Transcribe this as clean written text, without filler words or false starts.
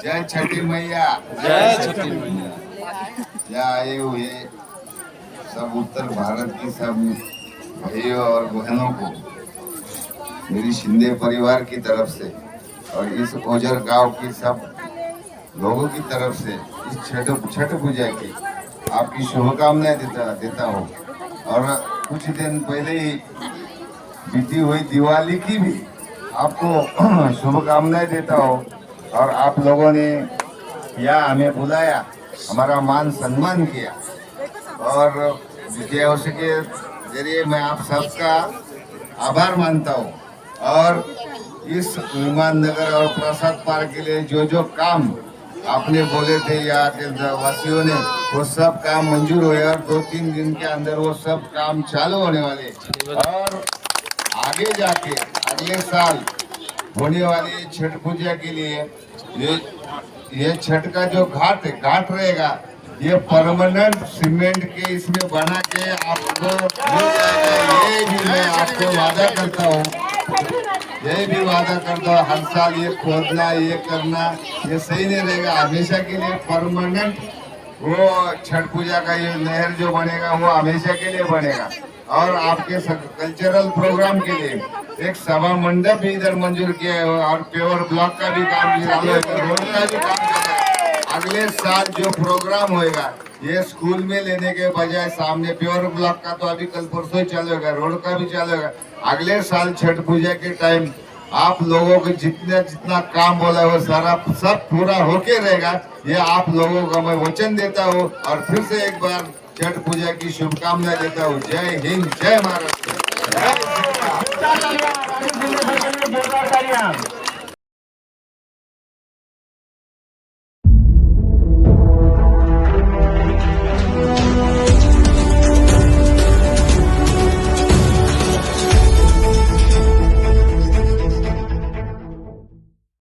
जय छठी मैया। जय छठी मैया। यहाँ आए हुए सब उत्तर भारत की सब भाइयों और बहनों को मेरी शिंदे परिवार की तरफ से और इस ओझर गांव की सब लोगों की तरफ से इस छठ पूजा की आपकी शुभकामनाएं देता हूँ। और कुछ दिन पहले ही बीती हुई दिवाली की भी आपको शुभकामनाएं देता हूँ। और आप लोगों ने यहाँ हमें बुलाया, हमारा मान सम्मान किया और जय हो सके जरिए मैं आप सबका आभार मानता हूँ। और इस विमान नगर और प्रसाद पार्क के लिए जो काम आपने बोले थे यहाँ के वासियों ने, वो सब काम मंजूर हुए और 2-3 दिन के अंदर वो सब काम चालू होने वाले। और आगे जाके अगले साल होने वाली छठ पूजा के लिए ये छठ का जो घाट रहेगा, ये परमानेंट सीमेंट के इसमें बना के आपको मिल जाएगा। ये भी मैं आपको वादा करता हूँ, ये भी वादा करता हूँ। हर साल ये खोदना ये करना ये सही नहीं रहेगा। हमेशा के लिए परमानेंट वो छठ पूजा का ये नहर जो बनेगा वो हमेशा के लिए बनेगा। और आपके कल्चरल प्रोग्राम के लिए एक सभा मंडप भी इधर मंजूर किया है और पेवर ब्लॉक का भी काम चालू है, रोड का भी काम चल रहा है। अगले साल जो प्रोग्राम होएगा ये स्कूल में लेने के बजाय सामने प्योर ब्लॉक का तो अभी कल परसों ही चालू होगा, रोड का भी चालू होगा। अगले साल छठ पूजा के टाइम आप लोगों को जितना काम बोला है वो सारा सब पूरा होके रहेगा, ये आप लोगों को मैं वचन देता हूँ। और फिर से एक बार छठ पूजा की शुभकामनाएं देता हूँ। जय हिंद, जय महाराष्ट्र, जय श्री राम।